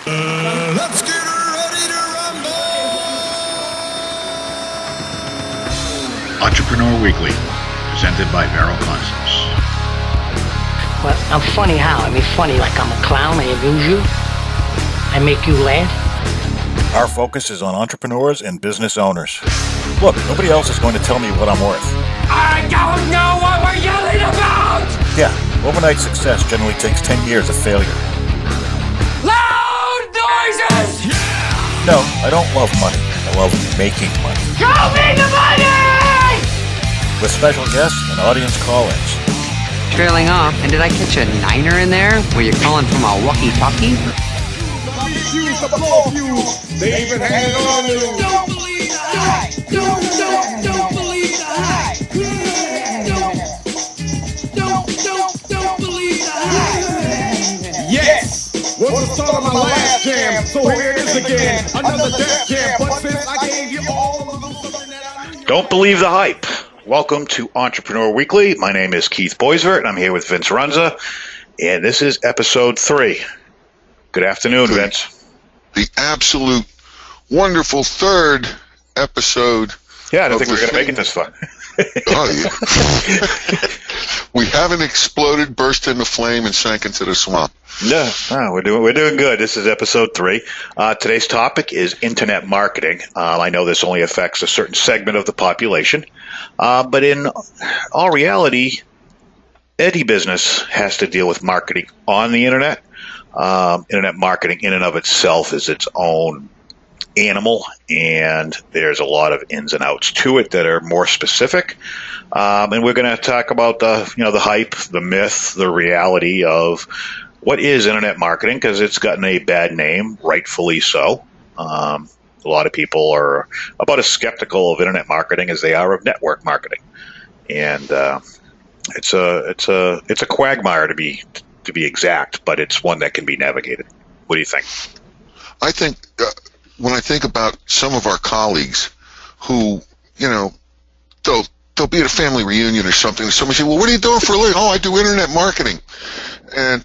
Let's get ready to rumble! Entrepreneur Weekly, presented by Barrel Concepts. Well, I'm funny how? I mean, funny like I'm a clown, I amuse you, I make you laugh. Our focus is on entrepreneurs and business owners. Look, nobody else is going to tell me what I'm worth. I don't know what we're yelling about! Yeah, overnight success generally takes 10 years of failure. Loud noises! No, I don't love money. I love making money. Show me the money! With special guests and audience call-ins. Trailing off, and did I catch a niner in there? Were you calling from a walkie-talkie? They even had it on you. Don't believe the hype. Don't believe the hype. Don't believe the hype. Yes! Was the start of my last jam, so here it is again. Another death jam, but since I gave you all of them something that I knew. Don't believe the hype. Welcome to Entrepreneur Weekly. My name is Keith Boisvert, and I'm here with Vince Runza, and this is episode 3. Good afternoon, Vince. The absolute wonderful third episode. Yeah, I didn't think we were going to make it this far. Oh, yeah. We haven't exploded, burst into flame, and sank into the swamp. No, we're doing good. This is episode 3. Today's topic is internet marketing. I know this only affects a certain segment of the population, but in all reality, any business has to deal with marketing on the internet. Internet marketing in and of itself is its own animal, and there's a lot of ins and outs to it that are more specific. And we're going to talk about the hype, the myth, the reality of what is internet marketing, because it's gotten a bad name, rightfully so. A lot of people are about as skeptical of internet marketing as they are of network marketing, and it's a quagmire to be exact, but it's one that can be navigated. What do you think? I think when I think about some of our colleagues who, they'll be at a family reunion or something, and somebody say, well, what are you doing for a living? Oh, I do internet marketing. And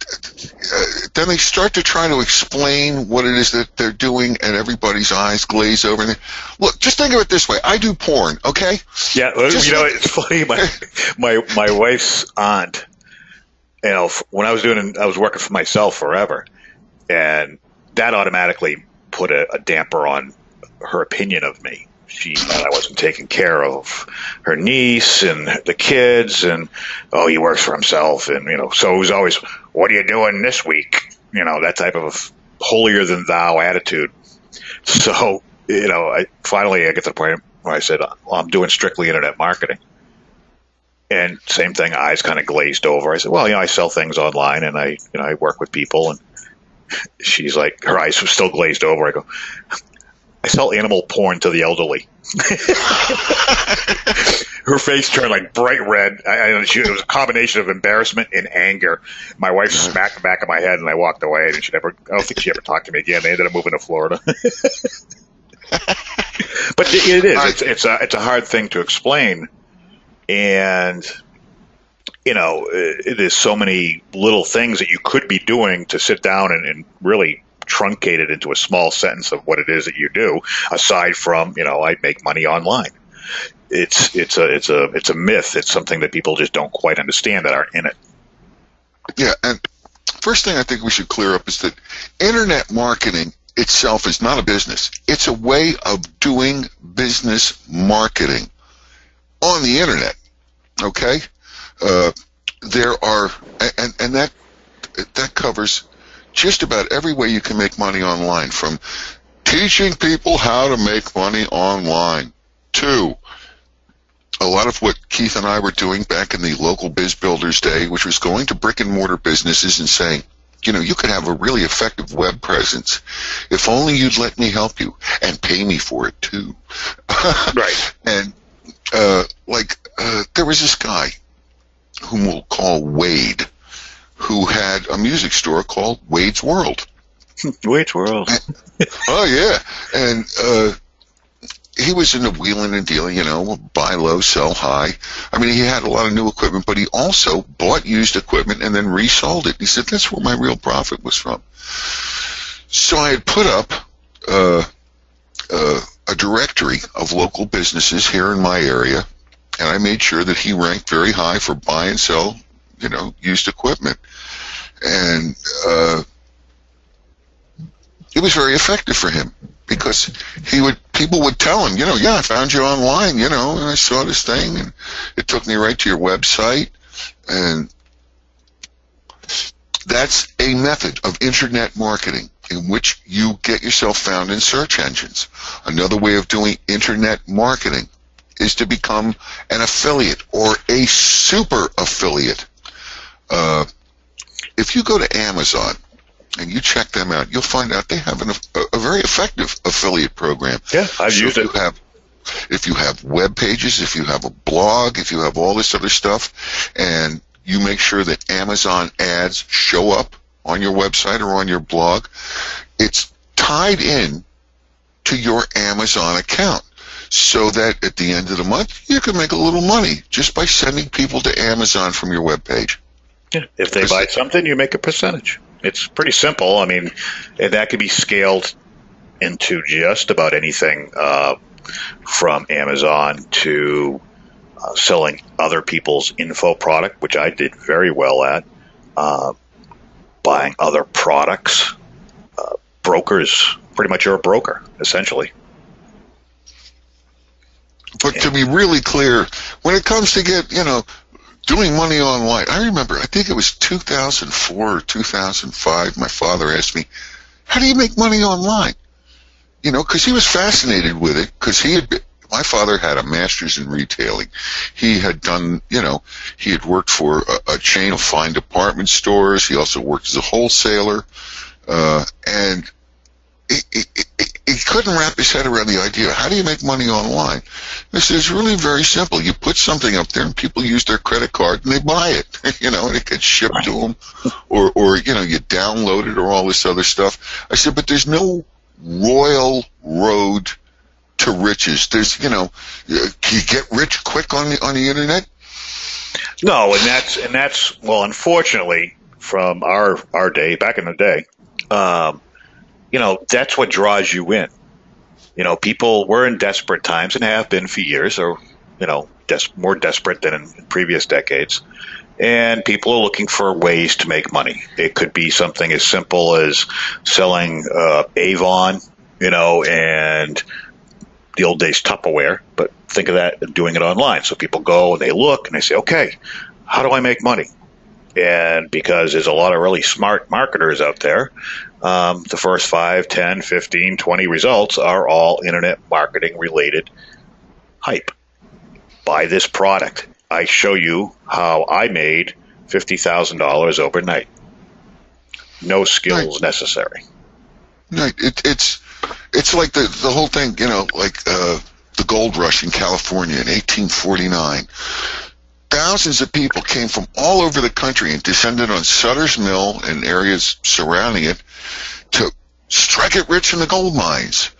then they start to try to explain what it is that they're doing, and everybody's eyes glaze over. And look, just think of it this way. I do porn, okay? Yeah, it's funny. My wife's aunt, when I was working for myself forever, and that automatically put a damper on her opinion of me. She thought I wasn't taking care of her niece and the kids, and he works for himself, and so it was always, what are you doing this week? That type of holier than thou attitude. So finally I get to the point where I said, I'm doing strictly internet marketing. And same thing, eyes kind of glazed over. I said, well, I sell things online, and I work with people. And she's like, her eyes were still glazed over. I go, I sell animal porn to the elderly. Her face turned like bright red. It was a combination of embarrassment and anger. My wife smacked the back of my head, and I walked away. And I don't think she ever talked to me again. They ended up moving to Florida. But it is. It's a hard thing to explain. And, there's so many little things that you could be doing to sit down and really truncate it into a small sentence of what it is that you do, aside from, I make money online. It's a myth. It's something that people just don't quite understand that aren't in it. Yeah, and first thing I think we should clear up is that internet marketing itself is not a business. It's a way of doing business marketing on the internet. Okay? There are, and that covers just about every way you can make money online, from teaching people how to make money online to a lot of what Keith and I were doing back in the local biz builders day, which was going to brick and mortar businesses and saying, you could have a really effective web presence if only you'd let me help you and pay me for it too. Right. And there was this guy whom we'll call Wade, who had a music store called Wade's World. Wade's World. Oh, yeah. And he was into wheeling and dealing, buy low, sell high. I mean, he had a lot of new equipment, but he also bought used equipment and then resold it. He said, that's where my real profit was from. So I had put up a directory of local businesses here in my area, and I made sure that he ranked very high for buy and sell, used equipment. And it was very effective for him because people would tell him, yeah, I found you online, and I saw this thing, and it took me right to your website. And that's a method of internet marketing in which you get yourself found in search engines. Another way of doing internet marketing is to become an affiliate or a super affiliate. If you go to Amazon and you check them out, you'll find out they have a very effective affiliate program. Yeah, I've used it. If you have web pages, if you have a blog, if you have all this other stuff, and you make sure that Amazon ads show up on your website or on your blog, it's tied in to your Amazon account so that at the end of the month you can make a little money just by sending people to Amazon from your web page. Yeah. If they buy something, you make a percentage. It's pretty simple. I mean, and that can be scaled into just about anything from Amazon to selling other people's info product, which I did very well at, buying other products. Brokers, pretty much you're a broker, essentially. But to be really clear, when it comes to doing money online, I remember, I think it was 2004 or 2005, my father asked me, how do you make money online? Because he was fascinated with it, because my father had a master's in retailing. He had done, he had worked for a chain of fine department stores. He also worked as a wholesaler. And he couldn't wrap his head around the idea, how do you make money online? I said, it's really very simple. You put something up there and people use their credit card and they buy it, and it gets shipped to them, or you download it or all this other stuff. I said, but there's no royal road to riches. There's, can you get rich quick on the internet? No, and that's well, unfortunately, from our day, back in the day, that's what draws you in. People were in desperate times and have been for years, or more desperate than in previous decades. And people are looking for ways to make money. It could be something as simple as selling Avon, and the old days Tupperware, but think of that doing it online. So people go and they look and they say, okay, how do I make money? And because there's a lot of really smart marketers out there, the first 5, 10, 15, 20 results are all internet marketing related hype. Buy this product. I show you how I made $50,000 overnight. No skills necessary. Right. It's like the whole thing, like the gold rush in California in 1849. Thousands of people came from all over the country and descended on Sutter's Mill and areas surrounding it to strike it rich in the gold mines.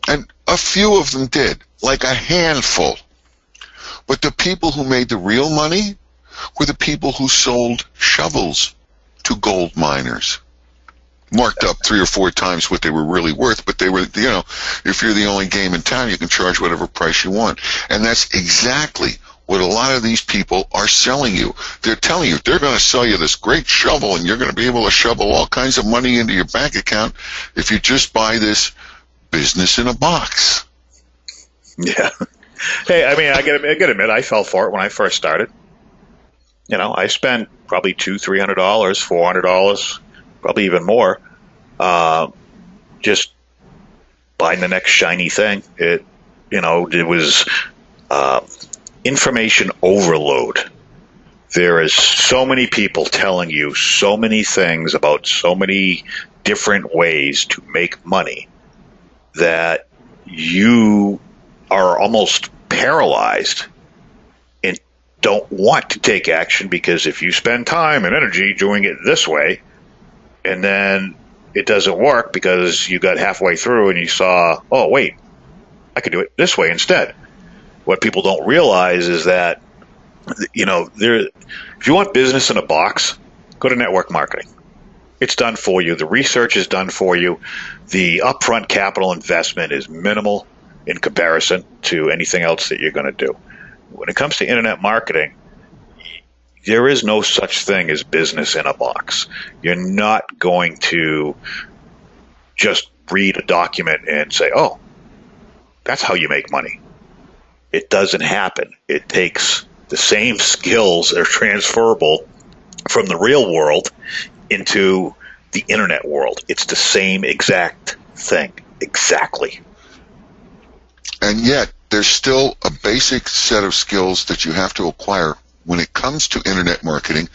And a few of them did, like a handful. But the people who made the real money were the people who sold shovels to gold miners. Marked up 3 or 4 times what they were really worth, but they were, if you're the only game in town, you can charge whatever price you want. And that's exactly what a lot of these people are selling you. They're telling you they're going to sell you this great shovel, and you're going to be able to shovel all kinds of money into your bank account if you just buy this business in a box. Yeah. Hey, I mean, I gotta admit, I fell for it when I first started. I spent probably $200, $300, $400, probably even more, just buying the next shiny thing. It was information overload. There is so many people telling you so many things about so many different ways to make money that you are almost paralyzed and don't want to take action, because if you spend time and energy doing it this way and then it doesn't work because you got halfway through and you saw, oh wait, I could do it this way instead. What people don't realize is that, if you want business in a box, go to network marketing. It's done for you. The research is done for you. The upfront capital investment is minimal in comparison to anything else that you're going to do. When it comes to internet marketing, there is no such thing as business in a box. You're not going to just read a document and say, oh, that's how you make money. It doesn't happen. It takes the same skills that are transferable from the real world into the internet world. It's the same exact thing. Exactly. And yet, there's still a basic set of skills that you have to acquire when it comes to internet marketing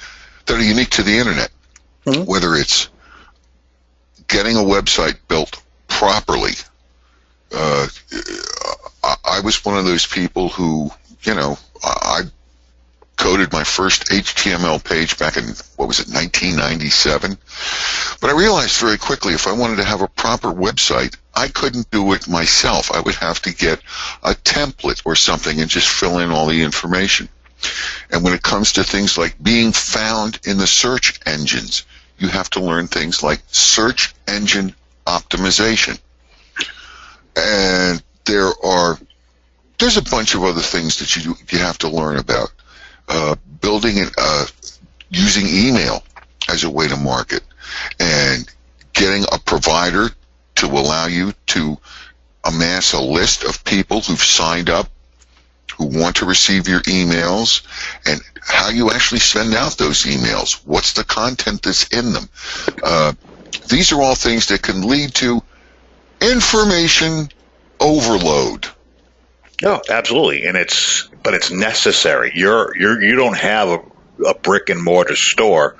that are unique to the internet. Mm-hmm. Whether it's getting a website built properly. I was one of those people who, I coded my first HTML page back in, 1997? But I realized very quickly if I wanted to have a proper website, I couldn't do it myself. I would have to get a template or something and just fill in all the information. And when it comes to things like being found in the search engines, you have to learn things like search engine optimization. And there's a bunch of other things that you have to learn about. Building using email as a way to market, and getting a provider to allow you to amass a list of people who've signed up, who want to receive your emails, and how you actually send out those emails. What's the content that's in them? These are all things that can lead to information overload. No, absolutely, but it's necessary. You don't have a brick and mortar store,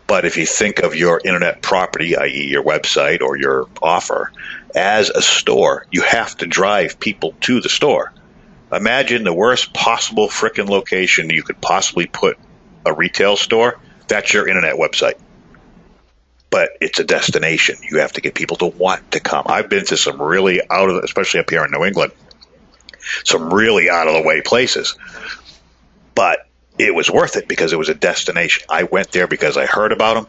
but if you think of your internet property, i.e., your website or your offer, as a store, you have to drive people to the store. Imagine the worst possible frickin' location you could possibly put a retail store. That's your internet website. But it's a destination. You have to get people to want to come. I've been to some really especially up here in New England, some really out-of-the-way places. But it was worth it because it was a destination. I went there because I heard about them,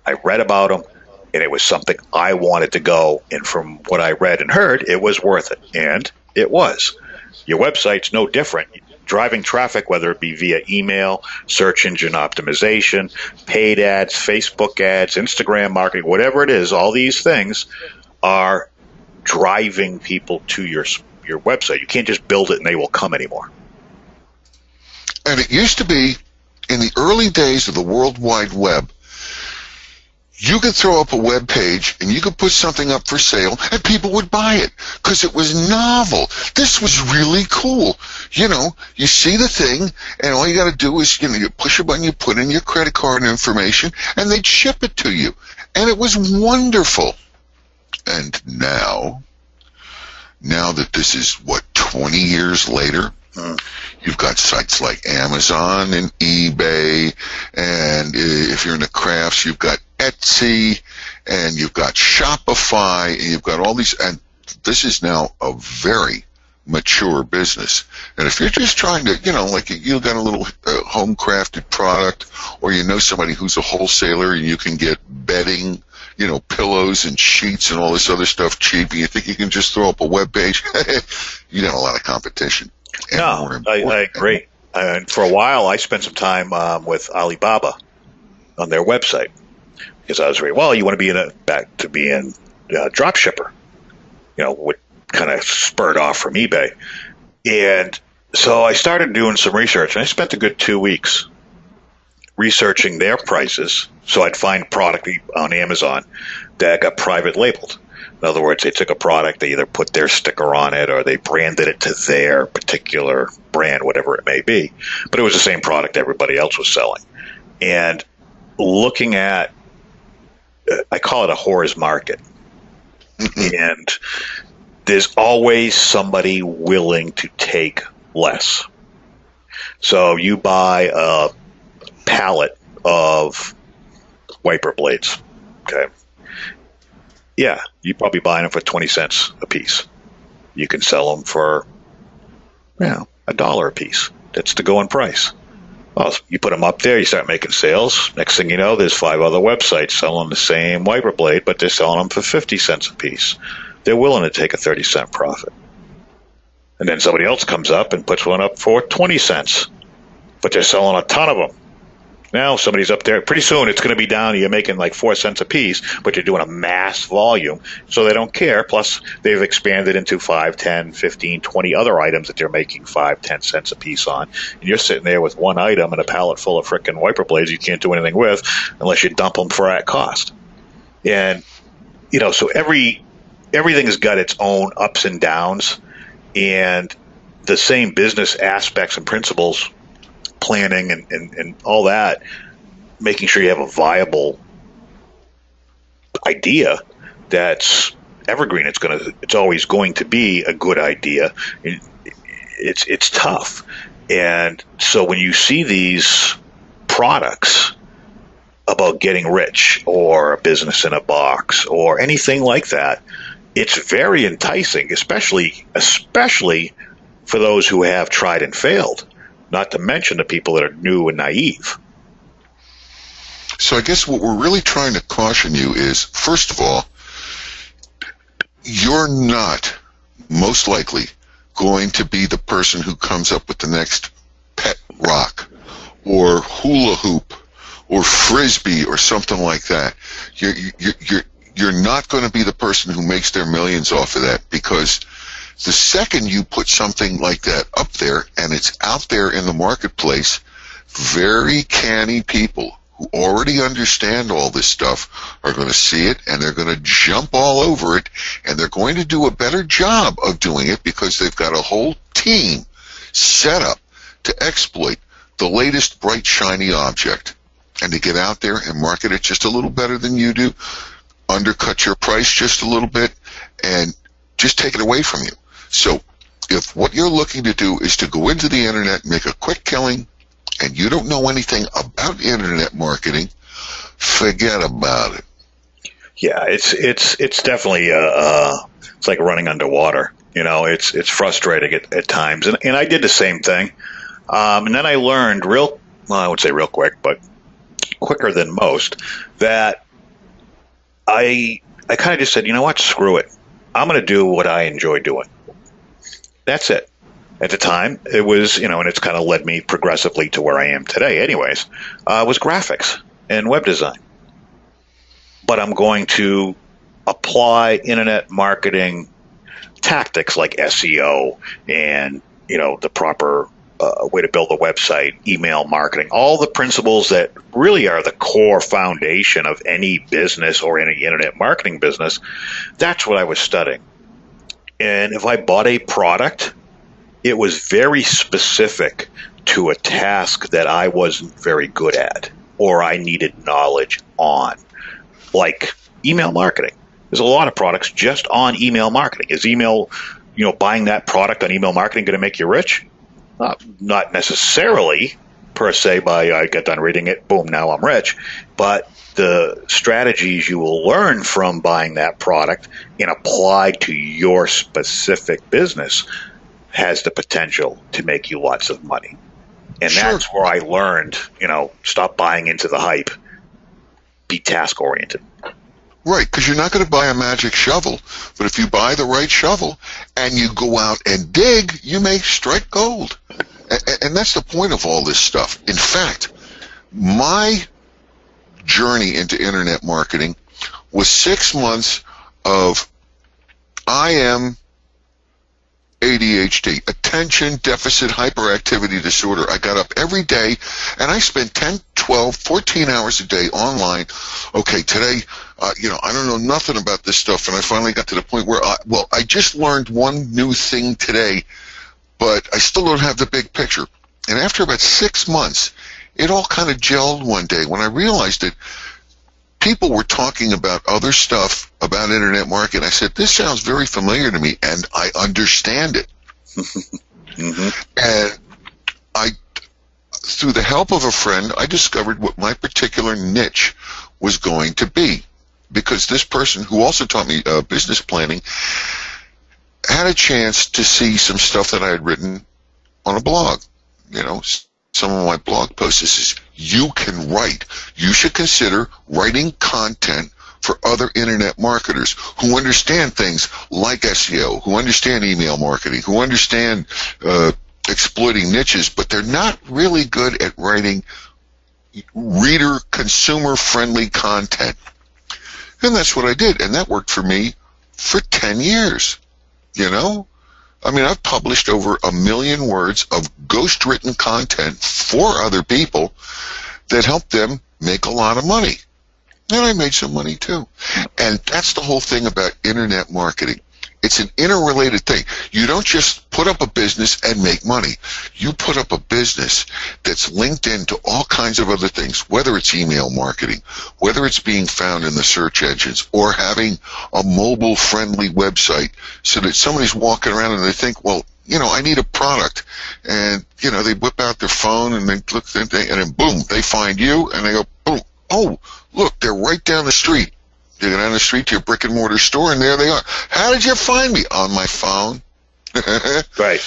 I read about them, and it was something I wanted to go. And from what I read and heard, it was worth it. And it was. Your website's no different. Driving traffic, whether it be via email, search engine optimization, paid ads, Facebook ads, Instagram marketing, whatever it is, all these things are driving people to your website. You can't just build it and they will come anymore. And it used to be, in the early days of the World Wide Web, you could throw up a web page and you could put something up for sale and people would buy it because it was novel. This was really cool. You see the thing and all you got to do is, you push a button, you put in your credit card information and they'd ship it to you. And it was wonderful. And now that this is, 20 years later, you've got sites like Amazon and eBay, and if you're in the crafts, you've got Etsy, and you've got Shopify, and you've got all these, and this is now a very mature business. And if you're just trying to, like you got a little home-crafted product, or somebody who's a wholesaler and you can get bedding, pillows and sheets and all this other stuff cheap, and you think you can just throw up a web page, you got a lot of competition. No, I agree. And for a while, I spent some time with Alibaba on their website because I was you want to be in a drop shipper, what kind of spurred off from eBay. And so I started doing some research, and I spent a good 2 weeks researching their prices. So I'd find product on Amazon that got private labeled. In other words, they took a product, they either put their sticker on it or they branded it to their particular brand, whatever it may be. But it was the same product everybody else was selling. And looking at, I call it a whore's market. And there's always somebody willing to take less. So you buy a pallet of wiper blades, okay? Yeah, you're probably buying them for 20 cents a piece. You can sell them for, $1 a piece. That's the going price. Well, you put them up there, you start making sales. Next thing you know, there's 5 other websites selling the same wiper blade, but they're selling them for 50 cents a piece. They're willing to take a 30-cent profit. And then somebody else comes up and puts one up for 20 cents, but they're selling a ton of them. Now somebody's up there. Pretty soon it's going to be down. You're making like 4 cents a piece, but you're doing a mass volume, so they don't care. Plus, they've expanded into 5, 10, 15, 20 other items that they're making 5, 10 cents a piece on. And you're sitting there with one item and a pallet full of frickin' wiper blades you can't do anything with unless you dump them for at cost. And, so everything has got its own ups and downs, and the same business aspects and principles, planning and all that, making sure you have a viable idea that's evergreen. It's always going to be a good idea. It's tough. And so when you see these products about getting rich or a business in a box or anything like that, it's very enticing, especially for those who have tried and failed. Not to mention the people that are new and naive. So I guess what we're really trying to caution you is, first of all, you're not most likely going to be the person who comes up with the next pet rock or hula hoop or frisbee or something like that. You're not going to be the person who makes their millions off of that, because the second you put something like that up there and it's out there in the marketplace, very canny people who already understand all this stuff are going to see it, and they're going to jump all over it, and they're going to do a better job of doing it because they've got a whole team set up to exploit the latest bright, shiny object, and to get out there and market it just a little better than you do, undercut your price just a little bit, and just take it away from you. So if what you're looking to do is to go into the internet and make a quick killing, and you don't know anything about internet marketing, forget about it. Yeah, it's definitely it's like running underwater. It's frustrating at times, and I did the same thing. And then I learned I would say real quick, but quicker than most, that I kind of just said, you know what, screw it. I'm going to do what I enjoy doing. That's it. At the time, it was, and it's kind of led me progressively to where I am today anyways, was graphics and web design. But I'm going to apply internet marketing tactics like SEO and, the proper way to build a website, email marketing, all the principles that really are the core foundation of any business or any internet marketing business. That's what I was studying. And if I bought a product, it was very specific to a task that I wasn't very good at or I needed knowledge on, like email marketing. There's a lot of products just on email marketing. Is email, buying that product on email marketing going to make you rich? Not necessarily, per se, I got done reading it, boom, now I'm rich. But the strategies you will learn from buying that product and applied to your specific business has the potential to make you lots of money. And Sure. That's where I learned, stop buying into the hype, be task-oriented. Right, because you're not going to buy a magic shovel, but if you buy the right shovel and you go out and dig, you may strike gold. And that's the point of all this stuff. In fact, my journey into internet marketing was 6 months of IM ADHD, attention deficit hyperactivity disorder. I got up every day and I spent 10, 12, 14 hours a day online. Okay, today, I don't know nothing about this stuff, and I finally got to the point where, I just learned one new thing today, but I still don't have the big picture. And after about 6 months, it all kind of gelled one day when I realized that people were talking about other stuff about internet marketing. I said, this sounds very familiar to me, and I understand it. Mm-hmm. And through the help of a friend, I discovered what my particular niche was going to be, because this person, who also taught me business planning, had a chance to see some stuff that I had written on a blog, some of my blog posts is you can write. You should consider writing content for other internet marketers who understand things like SEO, who understand email marketing, who understand exploiting niches, but they're not really good at writing reader, consumer-friendly content. And that's what I did, and that worked for me for 10 years, you know? I mean, I've published over 1 million words of ghost-written content for other people that helped them make a lot of money. And I made some money too. And that's the whole thing about internet marketing. It's an interrelated thing. You don't just put up a business and make money. You put up a business that's linked into all kinds of other things, whether it's email marketing, whether it's being found in the search engines, or having a mobile-friendly website so that somebody's walking around and they think, well, you know, I need a product. And, you know, they whip out their phone and they look, and then boom, they find you and they go, boom, oh, look, they're right down the street. You go down the street to your brick and mortar store, and there they are. How did you find me? On my phone. Right.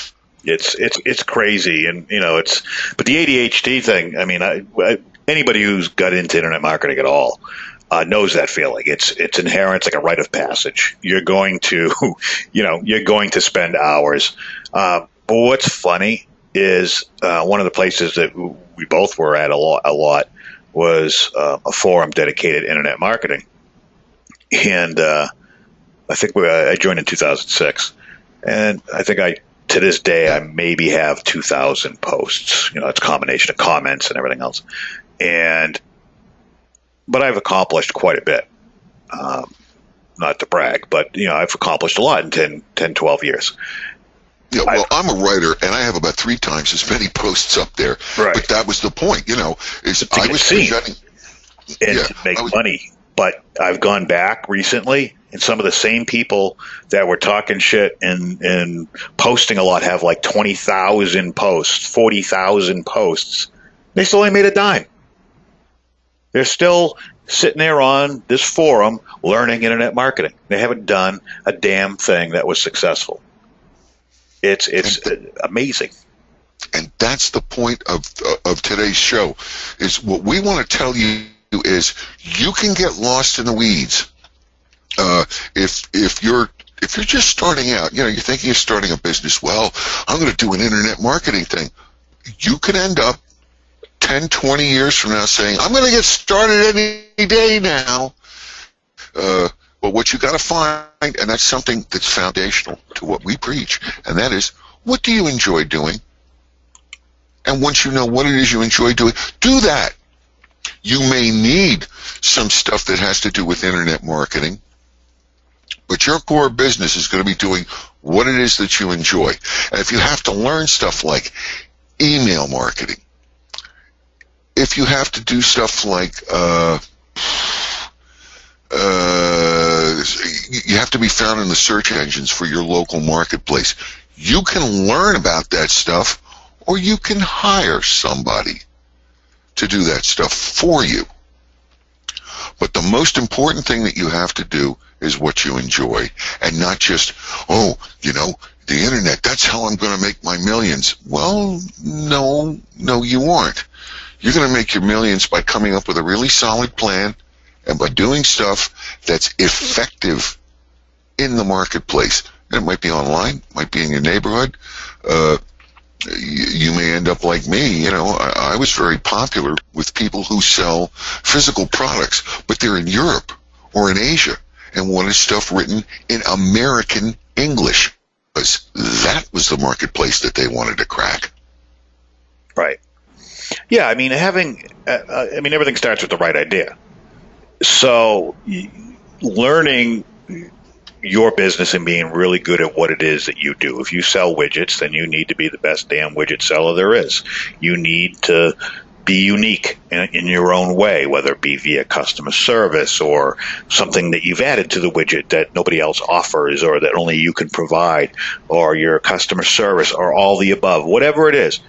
It's crazy, and you know but the ADHD thing. I mean, anybody who's got into internet marketing at all knows that feeling. It's inherent. It's like a rite of passage. You're going to, you're going to spend hours. But what's funny is one of the places that we both were at a lot was a forum dedicated to internet marketing. And I think I joined in 2006, and I think to this day I maybe have 2,000 posts. You know, it's a combination of comments and everything else. But I've accomplished quite a bit. Not to brag, but you know, I've accomplished a lot in 10, 12 years. Yeah, well, I'm a writer, and I have about 3 times as many posts up there. Right. But that was the point, you know, is I was presenting and to make money. But I've gone back recently, and some of the same people that were talking shit and posting a lot have like 20,000 posts, 40,000 posts. They still ain't made a dime. They're still sitting there on this forum learning internet marketing. They haven't done a damn thing that was successful. It's amazing. And that's the point of today's show, is what we want to tell you is you can get lost in the weeds. If you're just starting out, you know, you're thinking of starting a business, well, I'm going to do an internet marketing thing. You could end up 10, 20 years from now saying, I'm going to get started any day now. But what you got to find, and that's something that's foundational to what we preach, and that is, what do you enjoy doing? And once you know what it is you enjoy doing, do that. You may need some stuff that has to do with internet marketing, but your core business is going to be doing what it is that you enjoy. And if you have to learn stuff like email marketing, if you have to do stuff like you have to be found in the search engines for your local marketplace, you can learn about that stuff, or you can hire somebody to do that stuff for you. But the most important thing that you have to do is what you enjoy, and not just, oh, you know, the internet, that's how I'm going to make my millions. Well, no, you aren't. You're going to make your millions by coming up with a really solid plan and by doing stuff that's effective in the marketplace. And it might be online, might be in your neighborhood. You may end up like me. You know, I was very popular with people who sell physical products, but they're in Europe or in Asia and wanted stuff written in American English, because that was the marketplace that they wanted to crack. Right. Yeah, I mean, everything starts with the right idea. So learning your business and being really good at what it is that you do. If you sell widgets, then you need to be the best damn widget seller there is. You need to be unique in your own way, whether it be via customer service or something that you've added to the widget that nobody else offers or that only you can provide, or your customer service, or all the above, whatever it is.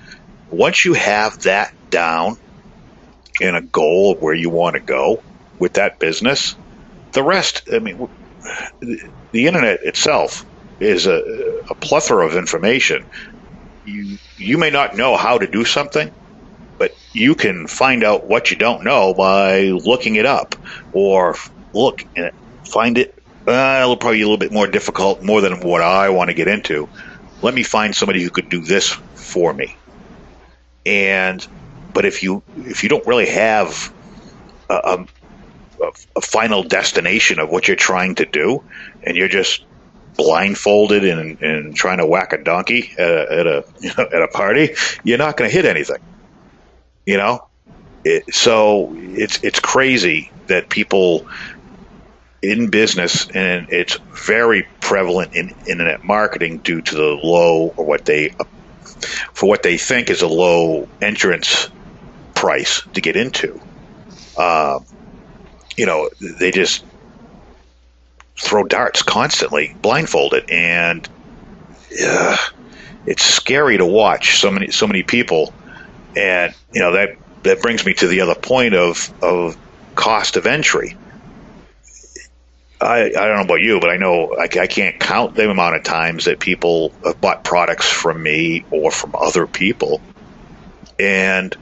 Once you have that down in a goal of where you want to go with that business, the rest, I mean, the internet itself is a plethora of information. You may not know how to do something, But you can find out what you don't know by looking it up, or look and find it. It'll probably be a little bit more difficult, more than what I want to get into. Let me find somebody who could do this for me. But if you don't really have a final destination of what you're trying to do, and you're just blindfolded and trying to whack a donkey at a party, you're not going to hit anything. So it's crazy that people in business, and it's very prevalent in internet marketing due to the low, or what they think is a low entrance price to get into. They just throw darts constantly, blindfolded, and it's scary to watch so many people. And that brings me to the other point of cost of entry. I don't know about you, but I know I can't count the amount of times that people have bought products from me or from other people, and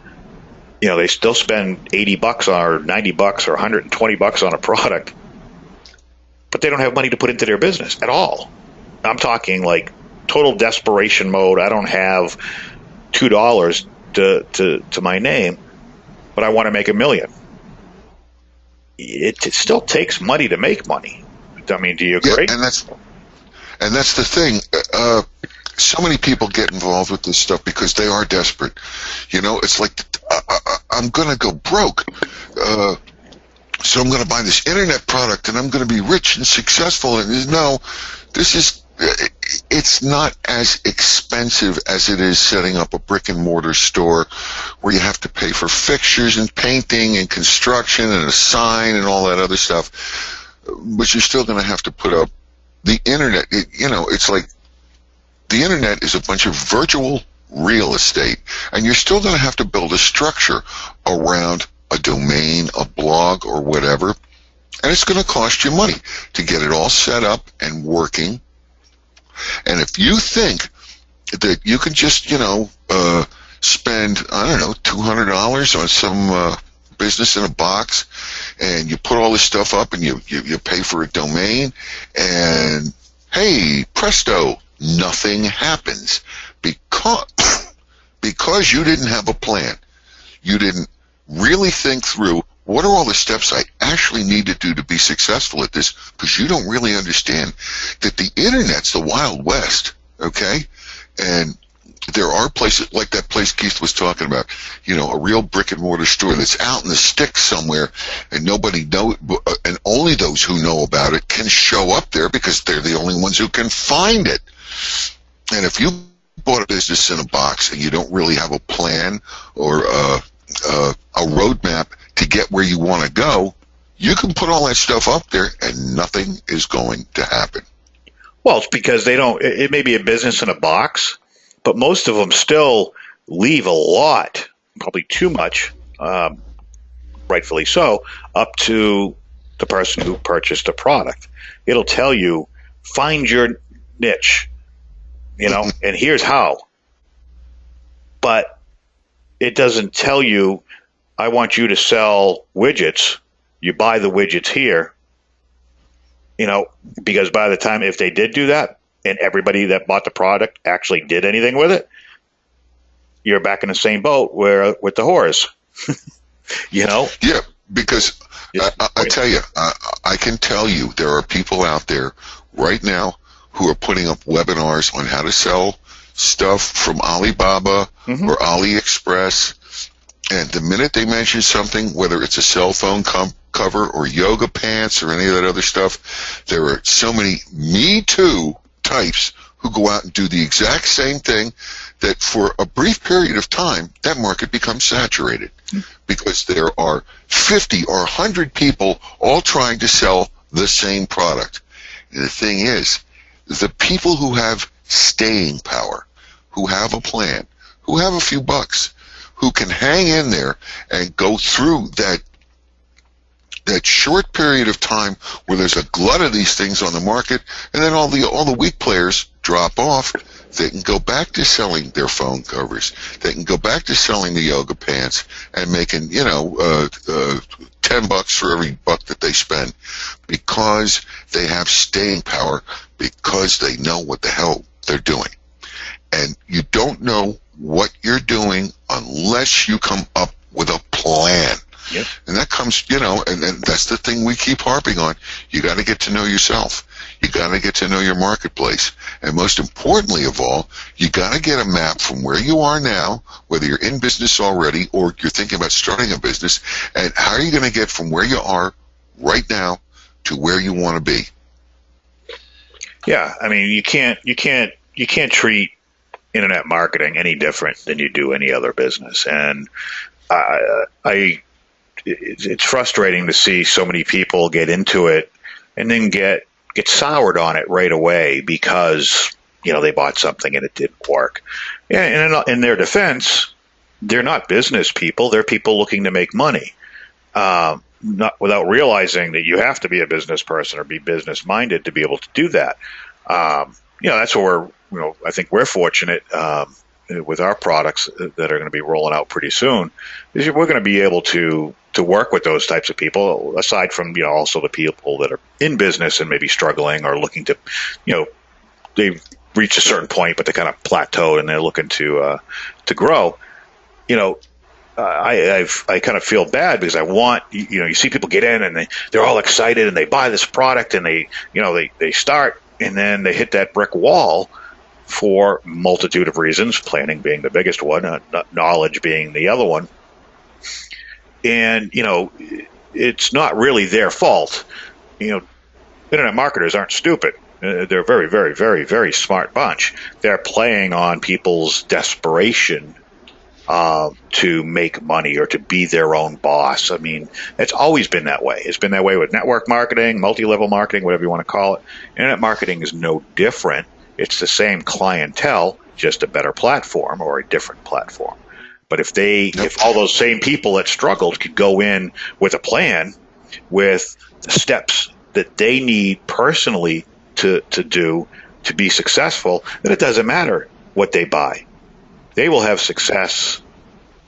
they still spend $80 or $90 or $120 on a product, but they don't have money to put into their business at all. I'm talking like total desperation mode. I don't have $2 to my name, but I want to make $1 million. It still takes money to make money. I mean, do you agree? Yeah, and that's the thing. So many people get involved with this stuff because they are desperate. It's like, I'm going to go broke. So I'm going to buy this internet product and I'm going to be rich and successful. And no, it's not as expensive as it is setting up a brick and mortar store where you have to pay for fixtures and painting and construction and a sign and all that other stuff. But you're still going to have to put up the internet. It's like the internet is a bunch of virtual real estate, and you're still going to have to build a structure around a domain, a blog, or whatever, and it's going to cost you money to get it all set up and working. And if you think that you can just, spend, $200 on some business in a box, and you put all this stuff up, and you pay for a domain, and hey, presto, nothing happens because you didn't have a plan. You didn't really think through, what are all the steps I actually need to do to be successful at this? Because you don't really understand that the internet's the Wild West, okay? And there are places like that place Keith was talking about, a real brick and mortar store that's out in the sticks somewhere, and nobody knows, and only those who know about it can show up there because they're the only ones who can find it. And if you bought a business in a box and you don't really have a plan or a roadmap to get where you want to go, you can put all that stuff up there and nothing is going to happen. Well, it's because it may be a business in a box, but most of them still leave a lot, probably too much, rightfully so, up to the person who purchased a product. It'll tell you, find your niche, and here's how. But it doesn't tell you, I want you to sell widgets. You buy the widgets here, because by the time, if they did do that, and everybody that bought the product actually did anything with it, you're back in the same boat with the whores. Yeah, because I tell you, I can tell you there are people out there right now who are putting up webinars on how to sell stuff from Alibaba or AliExpress. And the minute they mention something, whether it's a cell phone cover or yoga pants or any of that other stuff, there are so many Me Too types who go out and do the exact same thing, that for a brief period of time, that market becomes saturated because there are 50 or 100 people all trying to sell the same product. And the thing is, the people who have staying power, who have a plan, who have a few bucks, who can hang in there and go through that short period of time where there's a glut of these things on the market, and then all the weak players drop off, They can go back to selling their phone covers. They can go back to selling the yoga pants and making, $10 for every buck that they spend, because they have staying power, because they know what the hell they're doing. And you don't know what you're doing unless you come up with a plan. Yep. And that comes, and that's the thing we keep harping on. You got to get to know yourself. You got to get to know your marketplace. And most importantly of all, you got to get a map from where you are now, whether you're in business already or you're thinking about starting a business, and how are you going to get from where you are right now to where you want to be. Yeah, I mean, you can't treat internet marketing any different than you do any other business. And it's frustrating to see so many people get into it and then get soured on it right away because they bought something and it didn't work. And in their defense, they're not business people; they're people looking to make money, not without realizing that you have to be a business person or be business minded to be able to do that. That's where I think we're fortunate with our products that are going to be rolling out pretty soon. Is we're going to be able to work with those types of people, aside from also the people that are in business and maybe struggling or looking to, they've reached a certain point but they kind of plateaued and they're looking to grow. I kind of feel bad because I want you see people get in and they're all excited and they buy this product and they start and then they hit that brick wall for a multitude of reasons, planning being the biggest one, knowledge being the other one. And, it's not really their fault. Internet marketers aren't stupid. They're a very, very, very, very smart bunch. They're playing on people's desperation to make money or to be their own boss. I mean, it's always been that way. It's been that way with network marketing, multi-level marketing, whatever you want to call it. Internet marketing is no different. It's the same clientele, just a better platform or a different platform. But if all those same people that struggled could go in with a plan, with the steps that they need personally to do to be successful, then it doesn't matter what they buy. They will have success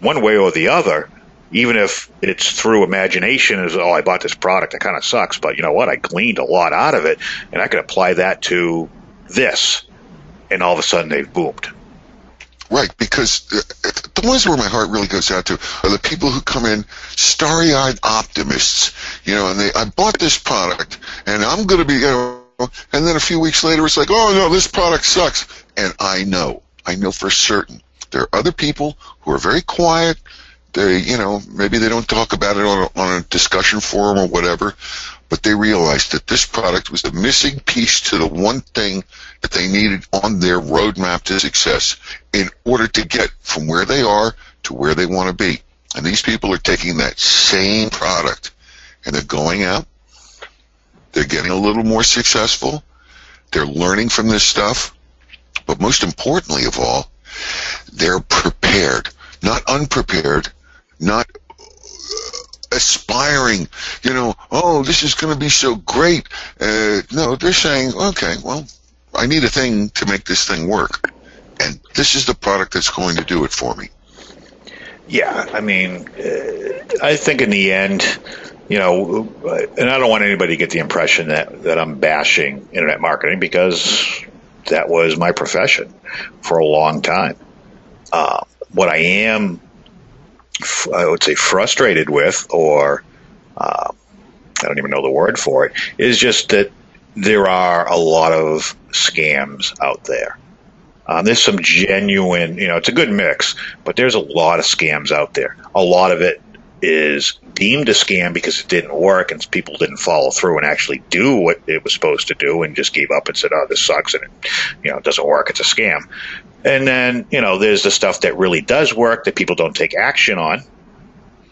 one way or the other, even if it's through imagination as, I bought this product, it kind of sucks, but you know what? I gleaned a lot out of it, and I could apply that to this, and all of a sudden they've boomed. Right, because the ones where my heart really goes out to are the people who come in starry-eyed optimists, and I bought this product, and I'm going to be, and then a few weeks later it's like, oh, no, this product sucks. And I know for certain there are other people who are very quiet. They, maybe they don't talk about it on a discussion forum or whatever, but they realized that this product was the missing piece to the one thing that they needed on their roadmap to success in order to get from where they are to where they want to be. And these people are taking that same product and they're going out, they're getting a little more successful, they're learning from this stuff, but most importantly of all, they're prepared, not unprepared, not aspiring, this is going to be so great. No, they're saying, okay, well, I need a thing to make this thing work, and this is the product that's going to do it for me. Yeah, I mean, I think in the end, and I don't want anybody to get the impression that I'm bashing internet marketing, because that was my profession for a long time. What I am, I would say, frustrated with, or I don't even know the word for it, is just that there are a lot of scams out there. There's some genuine, it's a good mix, but there's a lot of scams out there. A lot of it is deemed a scam because it didn't work and people didn't follow through and actually do what it was supposed to do and just gave up and said, oh, this sucks, and it doesn't work, it's a scam. And then, there's the stuff that really does work that people don't take action on,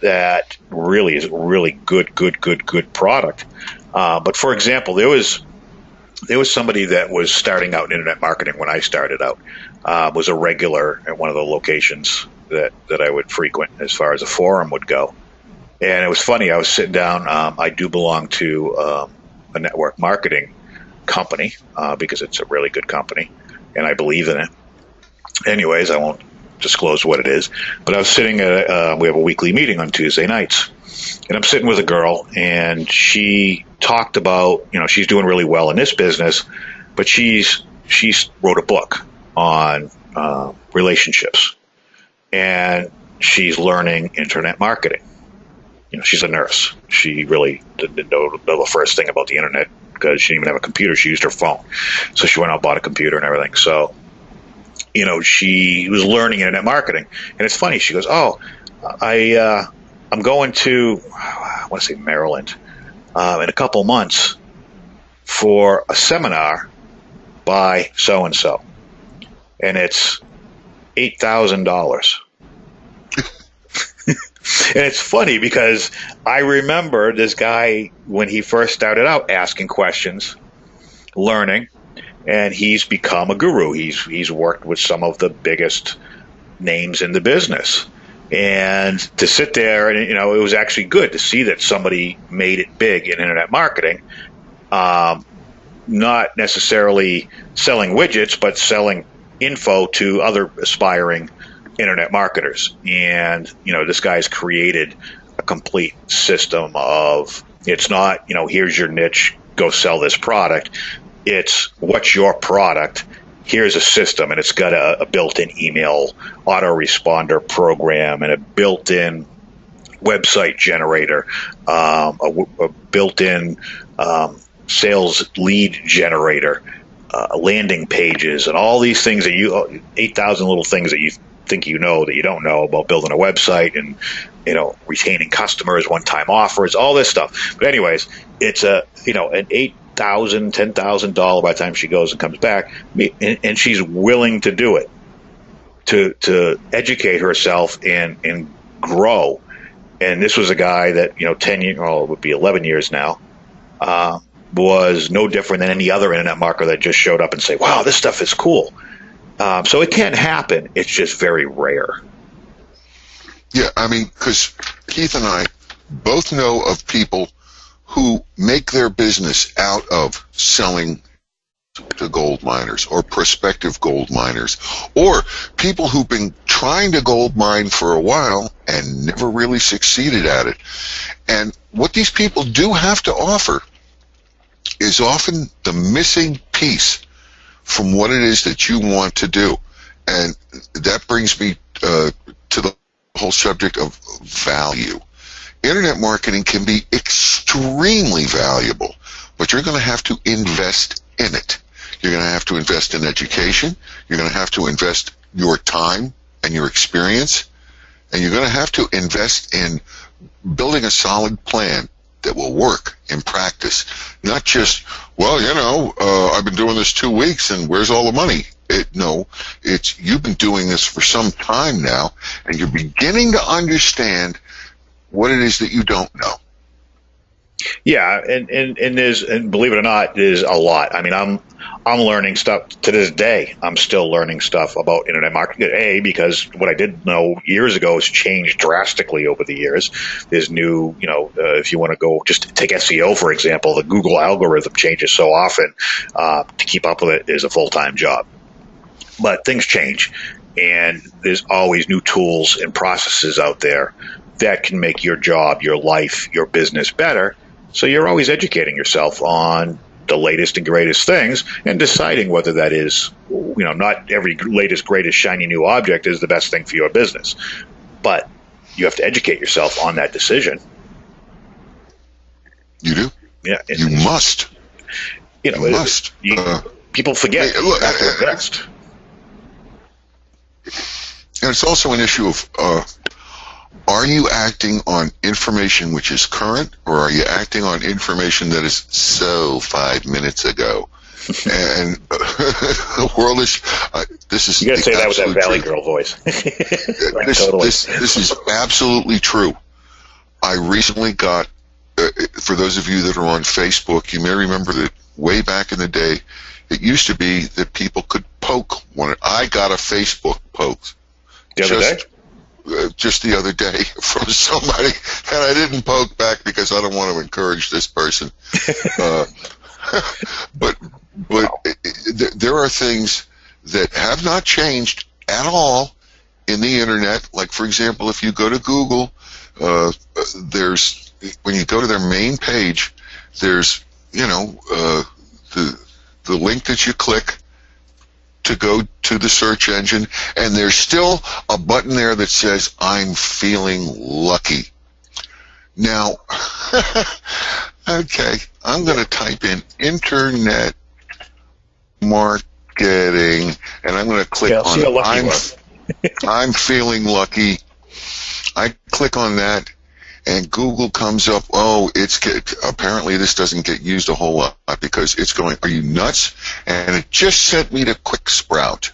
that really is really good product. But for example, there was somebody that was starting out in internet marketing when I started out, was a regular at one of the locations that I would frequent as far as a forum would go. And it was funny, I was sitting down, I do belong to a network marketing company, because it's a really good company. and I believe in it. Anyways, I won't disclose what it is, but I was sitting at we have a weekly meeting on Tuesday nights, and I'm sitting with a girl, and she talked about, she's doing really well in this business, but she's wrote a book on relationships, and she's learning internet marketing. She's a nurse. She really didn't know the first thing about the internet because she didn't even have a computer. She used her phone. So she went out and bought a computer and everything. So, she was learning internet marketing. And it's funny. She goes, I'm going to, I want to say Maryland, in a couple months for a seminar by so-and-so. And it's $8,000. And it's funny because I remember this guy when he first started out asking questions, learning, and he's become a guru. He's worked with some of the biggest names in the business. And to sit there, and it was actually good to see that somebody made it big in internet marketing, not necessarily selling widgets, but selling info to other aspiring internet marketers. And this guy's created a complete system of, it's not here's your niche, go sell this product. It's what's your product, here's a system, and it's got a built-in email autoresponder program and a built-in website generator, a built-in sales lead generator, landing pages, and all these things that 8,000 little things that you think that you don't know about building a website and retaining customers, one-time offers, all this stuff. But anyways, it's an $8,000, $10,000 by the time she goes and comes back, and she's willing to do it to educate herself and grow. And this was a guy that 10 years, it would be 11 years now, was no different than any other internet marketer that just showed up and say, wow, this stuff is cool. So it can happen. It's just very rare. Yeah, because Keith and I both know of people who make their business out of selling to gold miners or prospective gold miners, or people who've been trying to gold mine for a while and never really succeeded at it. And what these people do have to offer is often the missing piece from what it is that you want to do. And that brings me to the whole subject of value. Internet marketing can be extremely valuable, but you're going to have to invest in it. You're going to have to invest in education. You're going to have to invest your time and your experience. And you're going to have to invest in building a solid plan that will work in practice. Not just, I've been doing this 2 weeks and where's all the money? It's you've been doing this for some time now, and you're beginning to understand what it is that you don't know. Yeah, and believe it or not, there's a lot. I'm learning stuff to this day. I'm still learning stuff about internet marketing. Because what I did know years ago has changed drastically over the years. There's new, if you want to go just take SEO, for example, the Google algorithm changes so often. To keep up with it is a full-time job. But things change, and there's always new tools and processes out there that can make your job, your life, your business better. So you're always educating yourself on the latest and greatest things and deciding whether that is, not every latest, greatest, shiny new object is the best thing for your business. But you have to educate yourself on that decision. You do? Yeah. You must. You must. People forget you have to invest. And it's also an issue of, are you acting on information which is current, or are you acting on information that is 5 minutes ago? And the world is, this is. You got to say that with that Valley true. Girl voice. Right, totally. This is absolutely true. I recently got, for those of you that are on Facebook, you may remember that way back in the day, it used to be that people could poke one. I got a Facebook poke. The other day? Just the other day from somebody, and I didn't poke back because I don't want to encourage this person. But there are things that have not changed at all in the internet. Like, for example, if you go to Google, there's, when you go to their main page, there's, the link that you click to go to the search engine, and there's still a button there that says, I'm feeling lucky. Now, okay, I'm going to type in internet marketing, and I'm going to click on I'm feeling lucky. I click on that, and Google comes up. Oh, apparently this doesn't get used a whole lot because it's going, are you nuts? And it just sent me to Quick Sprout.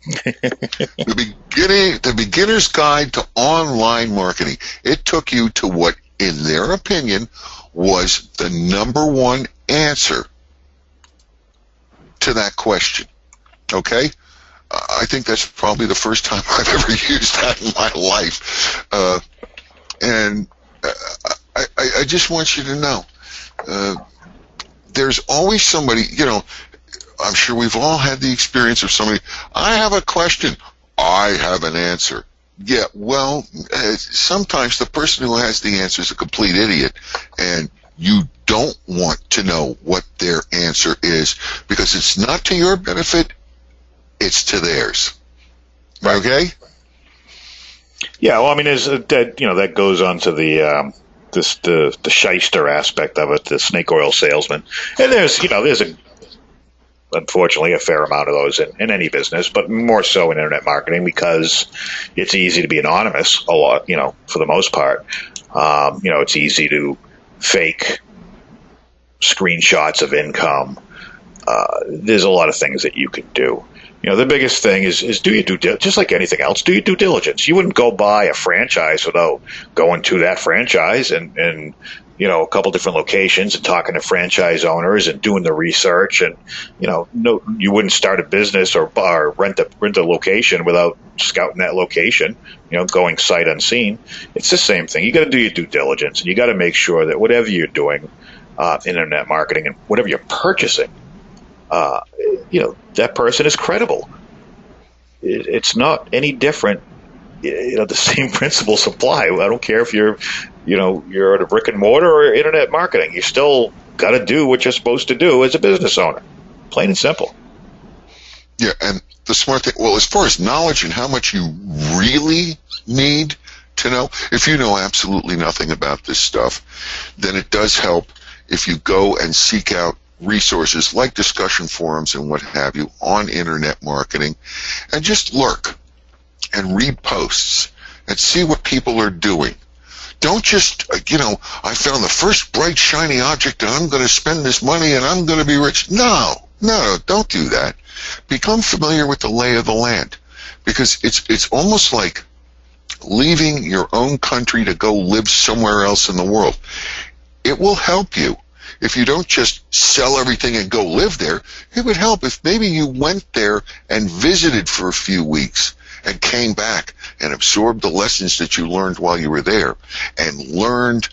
The beginner's guide to online marketing. It took you to what, in their opinion, was the #1 answer to that question. Okay? I think that's probably the first time I've ever used that in my life. I just want you to know, there's always somebody, I'm sure we've all had the experience of somebody, I have a question, I have an answer. Yeah, well, sometimes the person who has the answer is a complete idiot, and you don't want to know what their answer is because it's not to your benefit, it's to theirs. Okay? Yeah, well, I mean, that goes on to the shyster aspect of it, the snake oil salesman, and there's unfortunately a fair amount of those in any business, but more so in internet marketing because it's easy to be anonymous a lot, for the most part. It's easy to fake screenshots of income. There's a lot of things that you can do. The biggest thing is do your just like anything else, do your due diligence. You wouldn't go buy a franchise without going to that franchise and a couple different locations and talking to franchise owners and doing the research. And no, you wouldn't start a business or rent a location without scouting that location. Going sight unseen. It's the same thing. You got to do your due diligence, and you got to make sure that whatever you're doing, internet marketing, and whatever you're purchasing, that person is credible. It's not any different. The same principles apply. I don't care if you're at a brick and mortar or internet marketing. You still got to do what you're supposed to do as a business owner. Plain and simple. Yeah, and the smart thing, well, as far as knowledge and how much you really need to know, if you know absolutely nothing about this stuff, then it does help if you go and seek out resources like discussion forums and what have you on internet marketing, and just lurk and read posts and see what people are doing. Don't just, I found the first bright, shiny object and I'm going to spend this money and I'm going to be rich. No, don't do that. Become familiar with the lay of the land, because it's almost like leaving your own country to go live somewhere else in the world. It will help you. If you don't just sell everything and go live there, it would help if maybe you went there and visited for a few weeks and came back and absorbed the lessons that you learned while you were there, and learned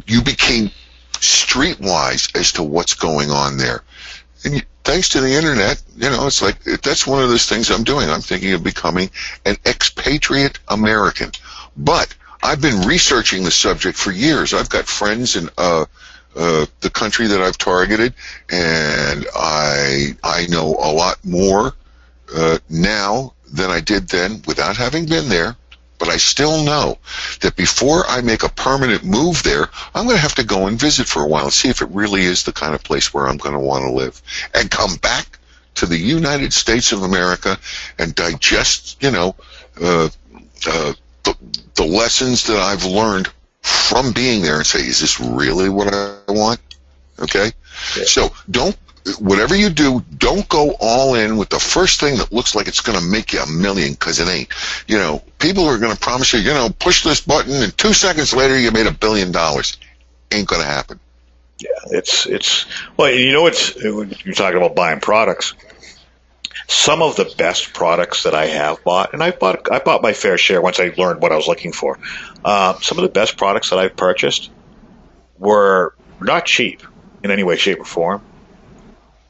you became streetwise as to what's going on there. And thanks to the internet, it's like, that's one of those things I'm doing. I'm thinking of becoming an expatriate American. But I've been researching the subject for years. I've got friends in the country that I've targeted, and I know a lot more now than I did then without having been there. But I still know that before I make a permanent move there, I'm going to have to go and visit for a while and see if it really is the kind of place where I'm going to want to live, and come back to the United States of America and digest, the lessons that I've learned from being there and say, is this really what I want? Okay? Yeah. So whatever you do, don't go all in with the first thing that looks like it's going to make you $1 million, because it ain't. People are going to promise you, push this button and 2 seconds later you made $1 billion. Ain't going to happen. Yeah, it's well, you're talking about buying products. Some of the best products that I have bought, and I bought my fair share once I learned what I was looking for. Some of the best products that I've purchased were not cheap in any way, shape, or form,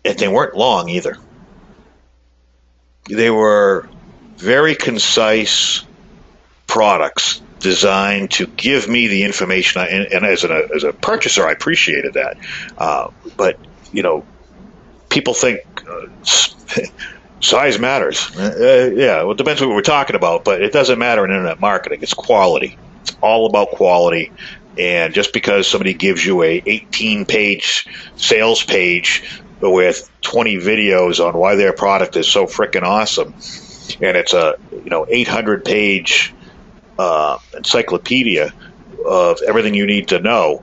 and they weren't long either. they were very concise products designed to give me the information. And as a purchaser, I appreciated that. But, people think size matters. Yeah, well, it depends what we're talking about, but it doesn't matter in internet marketing. It's quality. It's all about quality. And just because somebody gives you a 18-page sales page with 20 videos on why their product is so freaking awesome, and it's a 800-page encyclopedia of everything you need to know,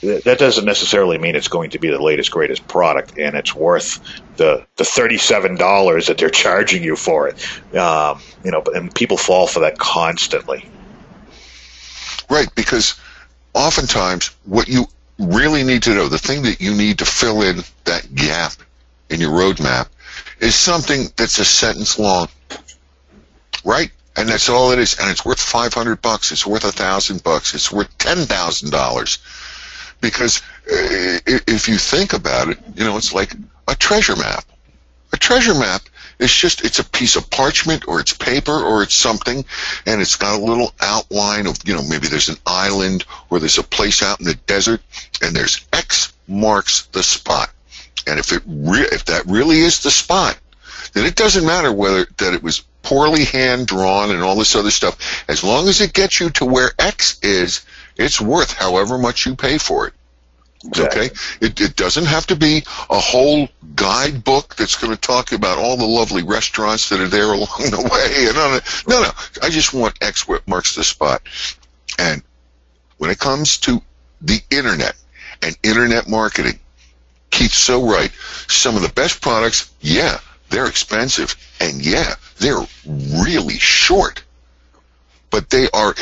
that doesn't necessarily mean it's going to be the latest, greatest product, and it's worth the $37 that they're charging you for it. And people fall for that constantly. Right, because oftentimes what you really need to know, the thing that you need to fill in that gap in your roadmap, is something that's a sentence long, right? And that's all it is. And it's worth $500. It's worth $1,000. It's worth $10,000. Because if you think about it, it's like a treasure map. A treasure map is it's a piece of parchment, or it's paper, or it's something, and it's got a little outline of, maybe there's an island, or there's a place out in the desert, and there's X marks the spot. And if that really is the spot, then it doesn't matter whether that it was poorly hand drawn and all this other stuff. As long as it gets you to where X is, it's worth however much you pay for it. Exactly. Okay? It doesn't have to be a whole guidebook that's going to talk about all the lovely restaurants that are there along the way. No. I just want X marks the spot. And when it comes to the internet and internet marketing, Keith's so right. Some of the best products, yeah, they're expensive, and yeah, they're really short. But they are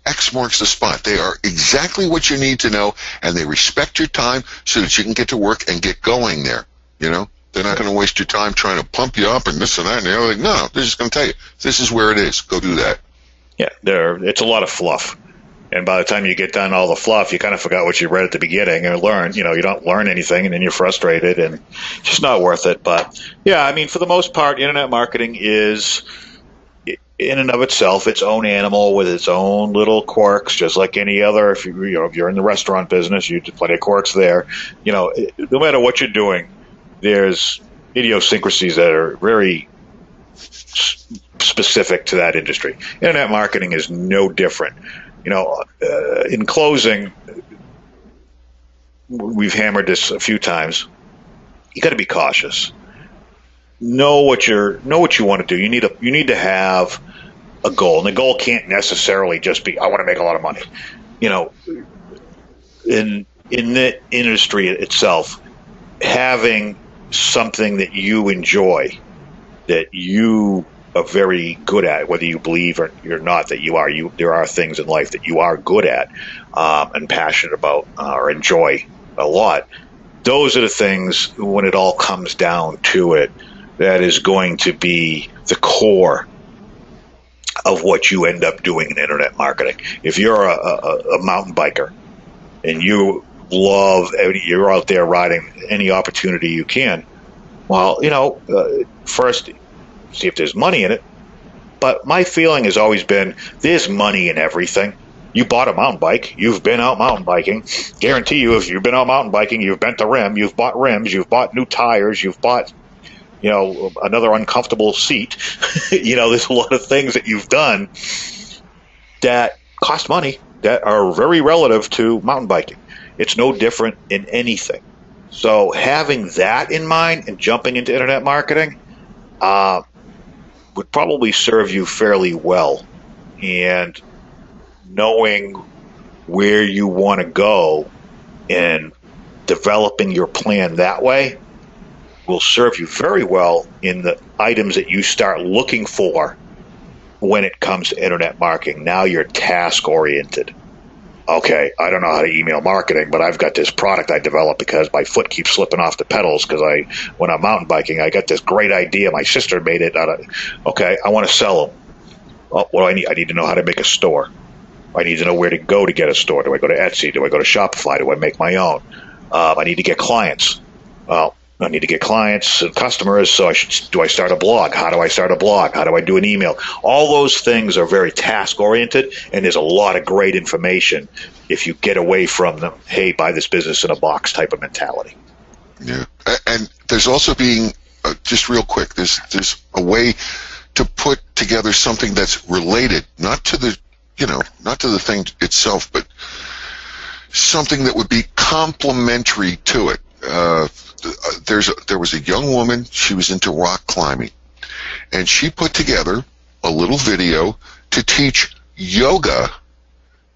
X marks the spot. They are exactly what you need to know, and they respect your time so that you can get to work and get going there. They're not going to waste your time trying to pump you up and this and that and the other. No, they're just going to tell you, this is where it is. Go do that. Yeah, it's a lot of fluff. And by the time you get done all the fluff, you kind of forgot what you read at the beginning and learned. You don't learn anything, and then you're frustrated, and it's just not worth it. But, yeah, I mean, for the most part, internet marketing is, in and of itself, its own animal with its own little quirks, just like any other. If you're in the restaurant business, you have plenty of quirks there. No matter what you're doing, there's idiosyncrasies that are very specific to that industry. Internet marketing is no different. In closing, we've hammered this a few times. You got to be cautious. Know what you want to do. You need to have a goal, and the goal can't necessarily just be, I want to make a lot of money. In the industry itself, having something that you enjoy, that you are very good at, whether you believe or you're not that you are. There are things in life that you are good at and passionate about or enjoy a lot. Those are the things, when it all comes down to it, that is going to be the core of what you end up doing in internet marketing. If you're a mountain biker and you're out there riding any opportunity you can, well, first, see if there's money in it. But my feeling has always been, there's money in everything. You bought a mountain bike. You've been out mountain biking. Guarantee you, if you've been out mountain biking, you've bent the rim. You've bought rims. You've bought new tires. You've bought, another uncomfortable seat. There's a lot of things that you've done that cost money that are very relative to mountain biking. It's no different in anything. So having that in mind and jumping into internet marketing would probably serve you fairly well, and knowing where you want to go and developing your plan that way will serve you very well in the items that you start looking for when it comes to internet marketing. Now you're task oriented. Okay, I don't know how to email marketing, but I've got this product I developed because my foot keeps slipping off the pedals because when I'm mountain biking, I got this great idea. My sister made it okay, I want to sell them. Well, what do I need? I need to know how to make a store. I need to know where to go to get a store. Do I go to Etsy? Do I go to Shopify? Do I make my own? I need to get clients. Well, I need to get clients and customers, so do I start a blog? How do I start a blog? How do I do an email? All those things are very task-oriented, and there's a lot of great information if you get away from the, hey, buy this business in a box type of mentality. Yeah, and there's also being, just real quick, there's a way to put together something that's related, not to the thing itself, but something that would be complementary to it. There was a young woman, she was into rock climbing, and she put together a little video to teach yoga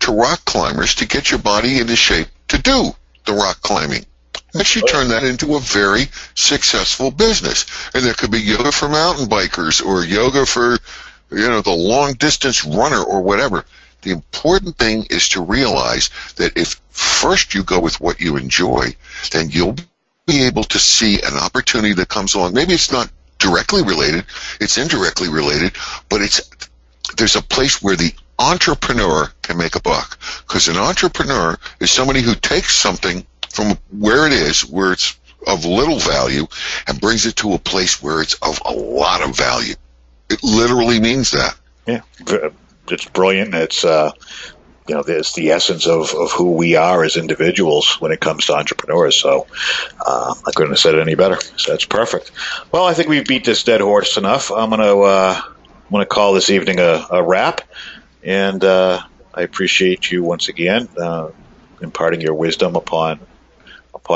to rock climbers to get your body into shape to do the rock climbing. And she turned that into a very successful business. And there could be yoga for mountain bikers or yoga for, the long distance runner or whatever. The important thing is to realize that if first you go with what you enjoy, then you'll be able to see an opportunity that comes along. Maybe it's not directly related, it's indirectly related, but there's a place where the entrepreneur can make a buck. Because an entrepreneur is somebody who takes something from where it is, where it's of little value, and brings it to a place where it's of a lot of value. It literally means that. Yeah, it's brilliant. It's it's the essence of who we are as individuals when it comes to entrepreneurs. So I couldn't have said it any better. So that's perfect. Well, I think we've beat this dead horse enough. I'm gonna call this evening a wrap, and I appreciate you once again imparting your wisdom upon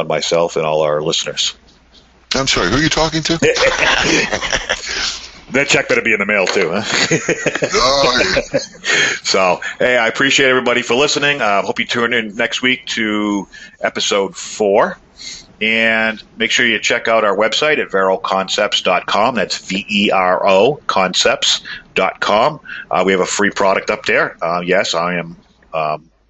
myself and all our listeners. I'm sorry, who are you talking to? That check better be in the mail too, huh? Oh, yeah. So, hey, I appreciate everybody for listening. Hope you tune in next week to episode 4. And make sure you check out our website at veroconcepts.com. That's VERO concepts.com. We have a free product up there. Yes, I am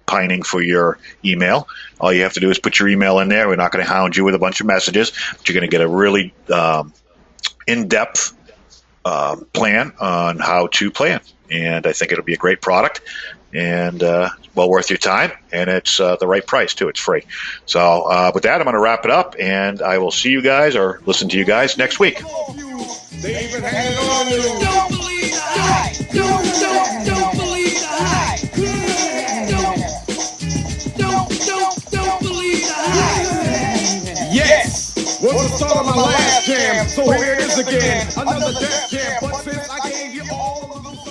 pining for your email. All you have to do is put your email in there. We're not going to hound you with a bunch of messages, but you're going to get a really in-depth plan on how to plan. And I think it'll be a great product and well worth your time. And it's the right price, too. It's free. So with that, I'm going to wrap it up. And I will see you guys or listen to you guys next week. They even had it on you. Don't believe the hype. Don't believe the hype. Don't believe the hype. Yes, was the start of my last jam. So here it is again. Another death jam. But since I gave you all of those